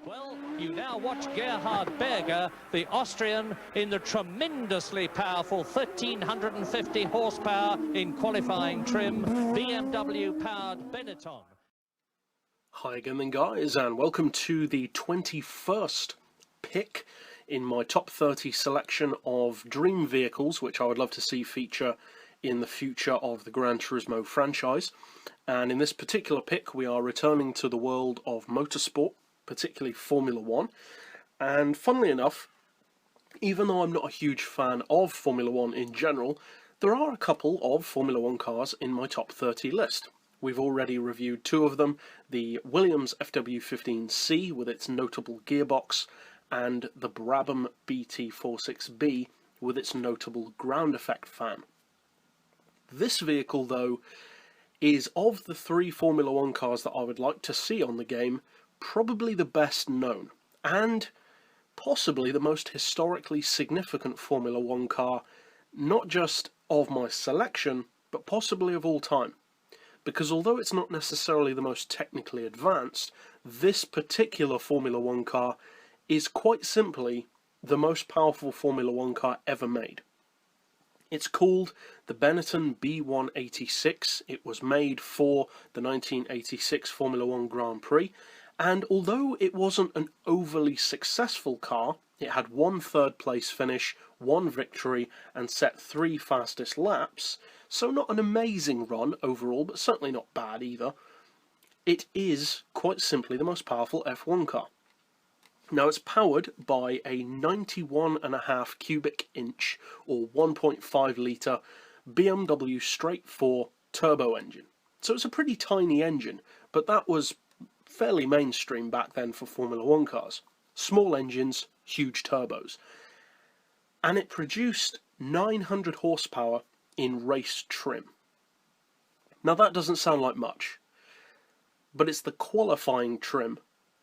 Well, you now watch Gerhard Berger, the Austrian, in the tremendously powerful 1,350 horsepower in qualifying trim BMW-powered Benetton. Hi again then guys, and welcome to the 21st pick in my top 30 selection of dream vehicles which I would love to see feature in the future of the GranTurismo franchise. And in this particular pick we are returning to the world of motorsport, particularly Formula 1. And funnily enough, even though I'm not a huge fan of Formula 1 in general, there are a couple of Formula 1 cars in my top 30 list. We've already reviewed two of them, the Williams FW15C with its notable gearbox, and the Brabham BT46B with its notable ground effect fan. This vehicle, though, is of the three Formula 1 cars that I would like to see on the game, probably the best known, and possibly the most historically significant Formula 1 car, not just of my selection, but possibly of all time. Because although it's not necessarily the most technically advanced, this particular Formula 1 car is quite simply the most powerful Formula 1 car ever made. It's called the Benetton B186. It was made for the 1986 Formula 1 Grand Prix, and although it wasn't an overly successful car, it had one third place finish, one victory, and set 3 fastest laps, so not an amazing run overall, but certainly not bad either. It is quite simply the most powerful F1 car. Now it's powered by a 91.5 cubic inch or 1.5 litre BMW straight 4 turbo engine. So it's a pretty tiny engine, but that was fairly mainstream back then for Formula 1 cars. Small engines, huge turbos. And it produced 900 horsepower in race trim. Now that doesn't sound like much, but it's the qualifying trim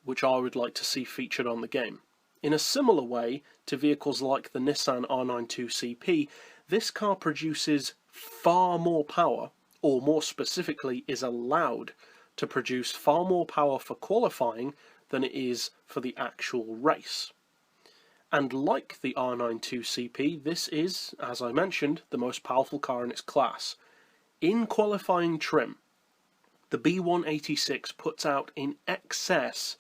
which I would like to see featured on the game. In a similar way to vehicles like the Nissan R92CP, this car produces far more power, or more specifically is allowed to produce far more power for qualifying than it is for the actual race. And like the R92CP, this is, as I mentioned, the most powerful car in its class. In qualifying trim, the B186 puts out in excess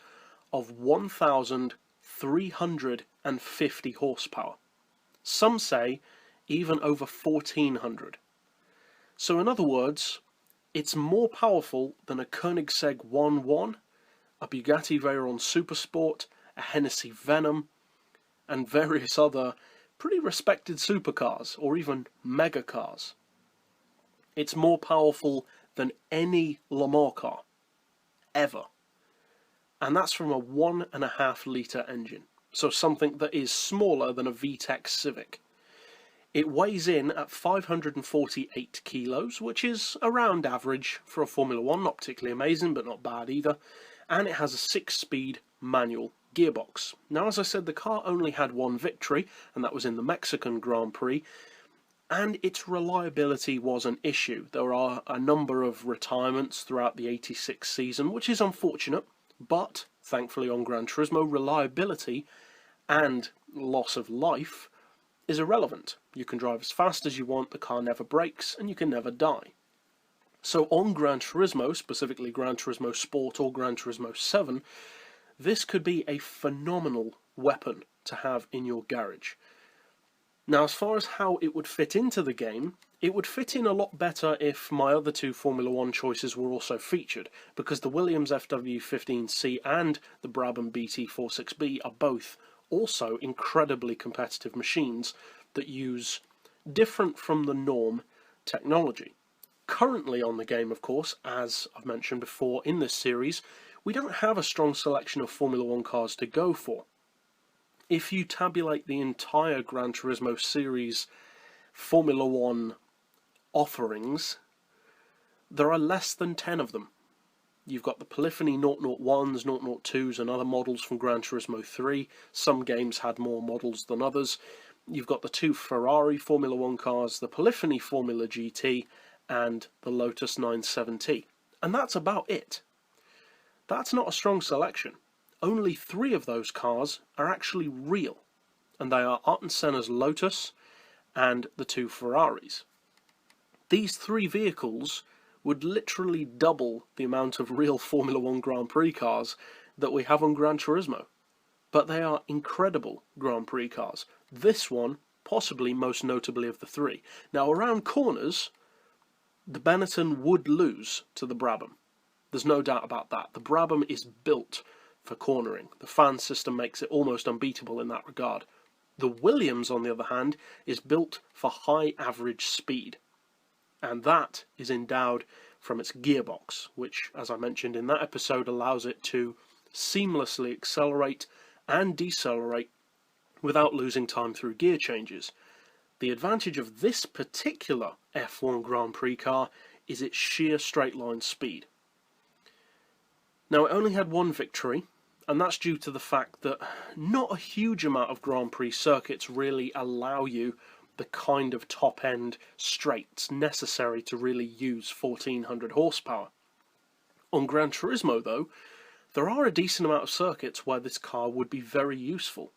of 1,350 horsepower. Some say even over 1,400. So in other words, it's more powerful than a Koenigsegg 1.1, a Bugatti Veyron Supersport, a Hennessy Venom, and various other pretty respected supercars, or even mega cars. It's more powerful than any Le Mans car, ever. And that's from a 1.5 litre engine, so something that is smaller than a VTEC Civic. It weighs in at 548 kilos, which is around average for a Formula 1, not particularly amazing, but not bad either. And it has a 6-speed manual gearbox. Now, as I said, the car only had one victory, and that was in the Mexican Grand Prix, and its reliability was an issue. There are a number of retirements throughout the 86 season, which is unfortunate, but thankfully on GranTurismo, reliability and loss of life is irrelevant. You can drive as fast as you want, the car never breaks, and you can never die. So on GranTurismo, specifically GranTurismo Sport or GranTurismo 7, this could be a phenomenal weapon to have in your garage. Now, as far as how it would fit into the game, it would fit in a lot better if my other two Formula 1 choices were also featured, because the Williams FW15C and the Brabham BT46B are both also incredibly competitive machines that use different from the norm technology. Currently on the game, of course, as I've mentioned before in this series, we don't have a strong selection of Formula 1 cars to go for. If you tabulate the entire GranTurismo series Formula 1 offerings, there are less than 10 of them. You've got the Polyphony 001s, 002s and other models from GranTurismo 3. Some games had more models than others. You've got the two Ferrari Formula 1 cars, the Polyphony Formula GT and the Lotus 970. And that's about it. That's not a strong selection. only 3 of those cars are actually real, and they are Ayrton Senna's Lotus and the 2 Ferraris. These 3 vehicles would literally double the amount of real Formula 1 Grand Prix cars that we have on GranTurismo. But they are incredible Grand Prix cars. This one, possibly most notably of the 3. Now, around corners, the Benetton would lose to the Brabham. There's no doubt about that. The Brabham is built for cornering. The fan system makes it almost unbeatable in that regard. The Williams, on the other hand, is built for high average speed. And that is endowed from its gearbox, which, as I mentioned in that episode, allows it to seamlessly accelerate and decelerate without losing time through gear changes. The advantage of this particular F1 Grand Prix car is its sheer straight line speed. Now, it only had 1 victory, and that's due to the fact that not a huge amount of Grand Prix circuits really allow you the kind of top-end straights necessary to really use 1400 horsepower. On GranTurismo, though, there are a decent amount of circuits where this car would be very useful.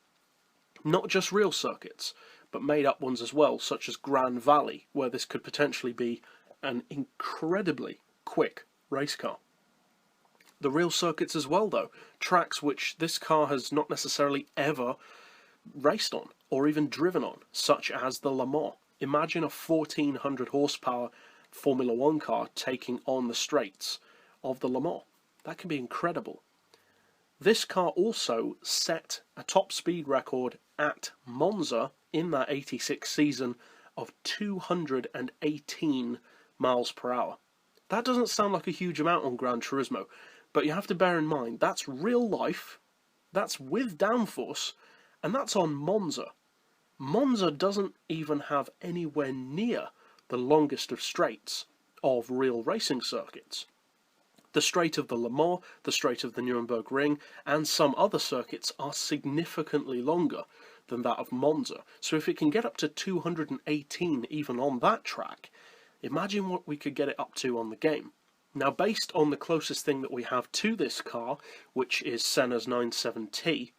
Not just real circuits, but made-up ones as well, such as Grand Valley, where this could potentially be an incredibly quick race car. The real circuits as well, though, tracks which this car has not necessarily ever raced on, or even driven on, such as the Le Mans. Imagine a 1400 horsepower Formula 1 car taking on the straights of the Le Mans. That can be incredible. This car also set a top speed record at Monza in that 86 season of 218 miles per hour. That doesn't sound like a huge amount on GranTurismo, but you have to bear in mind that's real life, that's with downforce, and that's on Monza. Monza doesn't even have anywhere near the longest of straights of real racing circuits. The straight of the Le Mans, the straight of the Nuremberg Ring, and some other circuits are significantly longer than that of Monza. So if it can get up to 218 even on that track, imagine what we could get it up to on the game. Now, based on the closest thing that we have to this car, which is Senna's 97T,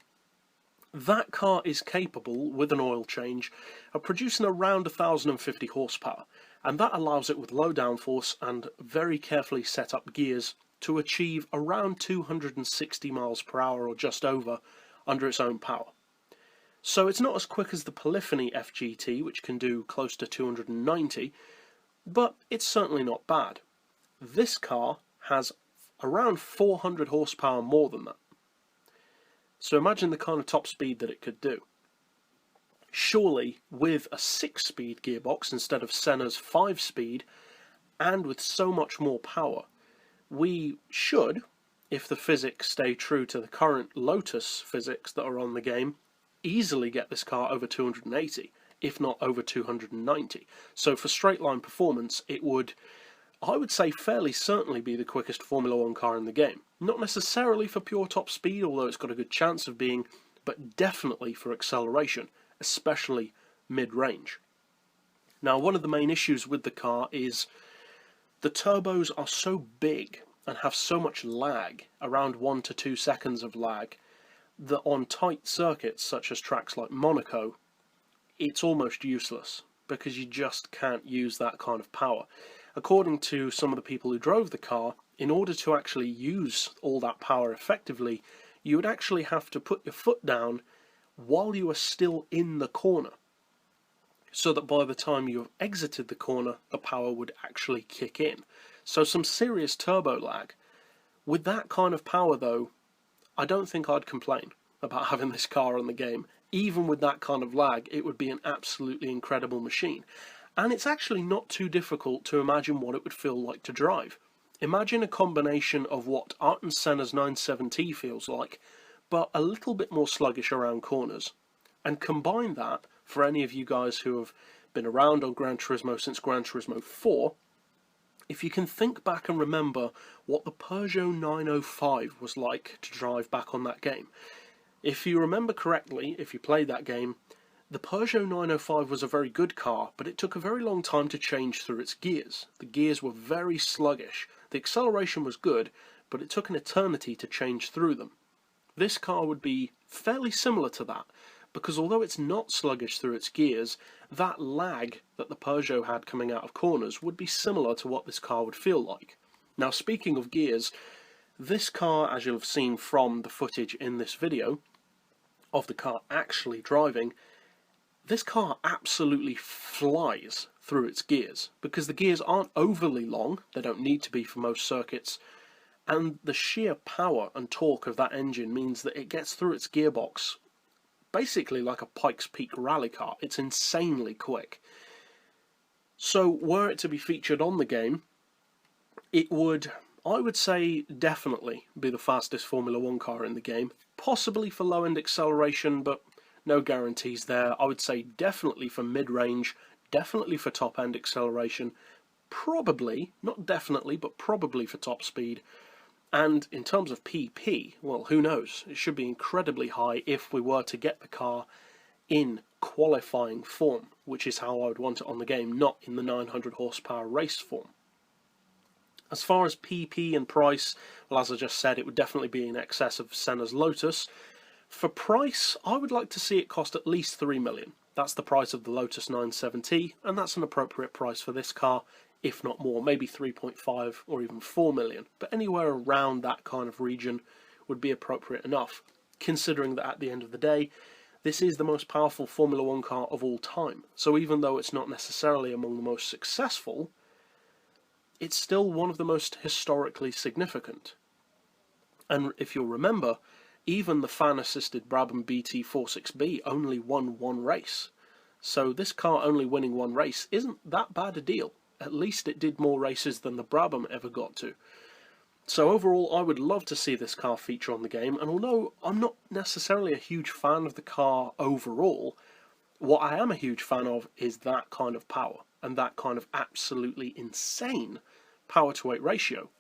that car is capable, with an oil change, of producing around 1050 horsepower, and that allows it with low downforce and very carefully set up gears to achieve around 260 miles per hour or just over under its own power. So it's not as quick as the Polyphony FGT, which can do close to 290, but it's certainly not bad. This car has around 400 horsepower more than that. So imagine the kind of top speed that it could do. Surely, with a 6-speed gearbox instead of Senna's 5-speed, and with so much more power, we should, if the physics stay true to the current Lotus physics that are on the game, easily get this car over 280, if not over 290. So for straight line performance, it would, I would say, fairly certainly be the quickest Formula 1 car in the game. Not necessarily for pure top speed, although it's got a good chance of being, but definitely for acceleration, especially mid-range. Now, one of the main issues with the car is the turbos are so big and have so much lag, around 1 to 2 seconds of lag, that on tight circuits such as tracks like Monaco, it's almost useless because you just can't use that kind of power. According to some of the people who drove the car, in order to actually use all that power effectively, you would actually have to put your foot down while you are still in the corner, so that by the time you have exited the corner, the power would actually kick in. So some serious turbo lag. With that kind of power though, I don't think I'd complain about having this car on the game. Even with that kind of lag, it would be an absolutely incredible machine. And it's actually not too difficult to imagine what it would feel like to drive. Imagine a combination of what Ayrton Senna's 97T feels like, but a little bit more sluggish around corners. And combine that, for any of you guys who have been around on GranTurismo since GranTurismo 4, if you can think back and remember what the Peugeot 905 was like to drive back on that game. If you remember correctly, if you played that game, the Peugeot 905 was a very good car, but it took a very long time to change through its gears. The gears were very sluggish. The acceleration was good, but it took an eternity to change through them. this car would be fairly similar to that, because although it's not sluggish through its gears, that lag that the Peugeot had coming out of corners would be similar to what this car would feel like. Now, speaking of gears, this car, as you'll have seen from the footage in this video of the car actually driving, this car absolutely flies through its gears, because the gears aren't overly long, they don't need to be for most circuits, and the sheer power and torque of that engine means that it gets through its gearbox basically like a Pikes Peak rally car. It's insanely quick. So were it to be featured on the game, it would, I would say, definitely be the fastest Formula 1 car in the game, possibly for low-end acceleration, but no guarantees there. I would say definitely for mid-range, definitely for top-end acceleration, probably, not definitely, but probably for top speed. And in terms of PP, well, who knows? It should be incredibly high if we were to get the car in qualifying form, which is how I would want it on the game, not in the 900 horsepower race form. As far as PP and price, well, as I just said, it would definitely be in excess of Senna's Lotus. For price, I would like to see it cost at least 3 million. That's the price of the Lotus 970, and that's an appropriate price for this car, if not more, maybe 3.5 or even 4 million. But anywhere around that kind of region would be appropriate enough, considering that at the end of the day, this is the most powerful Formula 1 car of all time. So even though it's not necessarily among the most successful, it's still one of the most historically significant. And if you'll remember, even the fan-assisted Brabham BT46B only won one race. So this car only winning one race isn't that bad a deal. At least it did more races than the Brabham ever got to. So overall, I would love to see this car feature on the game, and although I'm not necessarily a huge fan of the car overall, what I am a huge fan of is that kind of power, and that kind of absolutely insane power-to-weight ratio,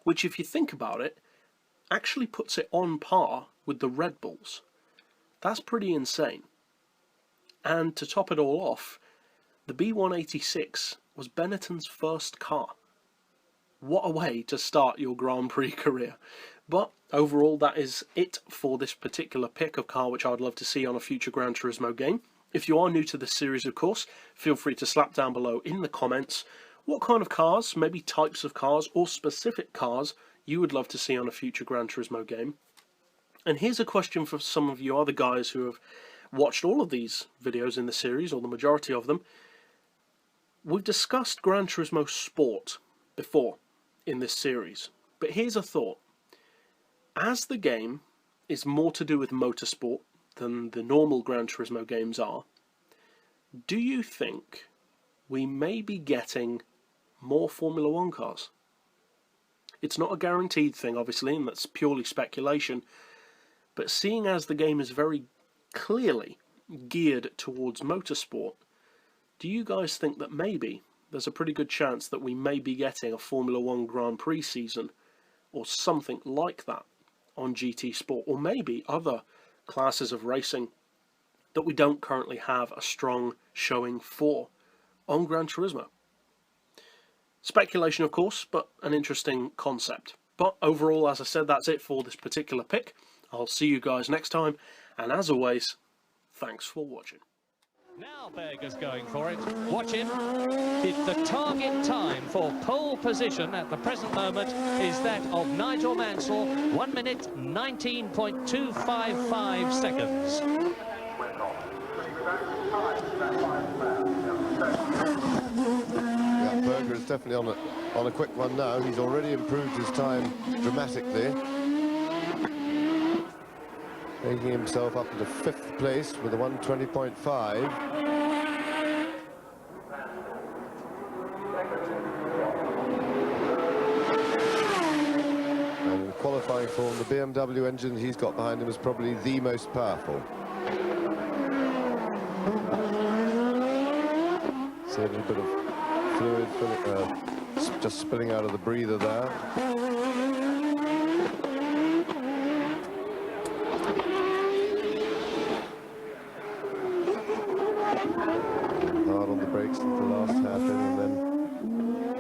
which, if you think about it, actually puts it on par with the Red Bulls. That's pretty insane. And to top it all off, the B186 was Benetton's first car. What a way to start your Grand Prix career. But overall, that is it for this particular pick of car, which I would love to see on a future Gran Turismo game. If you are new to this series, of course, feel free to slap down below in the comments what kind of cars, maybe types of cars, or specific cars you would love to see on a future Gran Turismo game. And here's a question for some of you other guys who have watched all of these videos in the series, or the majority of them. We've discussed Gran Turismo Sport before in this series, but here's a thought. As the game is more to do with motorsport than the normal Gran Turismo games are, do you think we may be getting more Formula 1 cars? It's not a guaranteed thing, obviously, and that's purely speculation, but seeing as the game is very clearly geared towards motorsport, do you guys think that maybe there's a pretty good chance that we may be getting a Formula 1 Grand Prix season or something like that on GT Sport, or maybe other classes of racing that we don't currently have a strong showing for on Gran Turismo? Speculation, of course, but an interesting concept. But overall, as I said, that's it for this particular pick. I'll see you guys next time, and as always, thanks for watching. Now Berger's going for it. Watch him. The target time for pole position at the present moment is that of Nigel Mansell, 1 minute 19.255 seconds. Yeah, Berger is definitely on a quick one now. He's already improved his time dramatically, making himself up into 5th place with a 1:20.5. And in qualifying form, the BMW engine he's got behind him is probably the most powerful. See a little bit of fluid just spilling out of the breather there. Hard on the brakes in the last hairpin, and then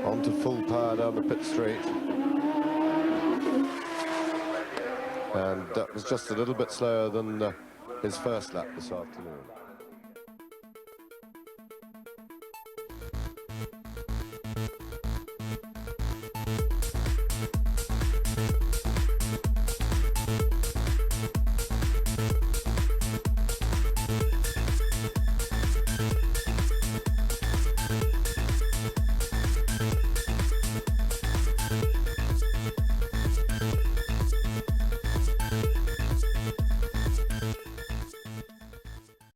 on to full power down the pit straight. And that was just a little bit slower than his first lap this afternoon.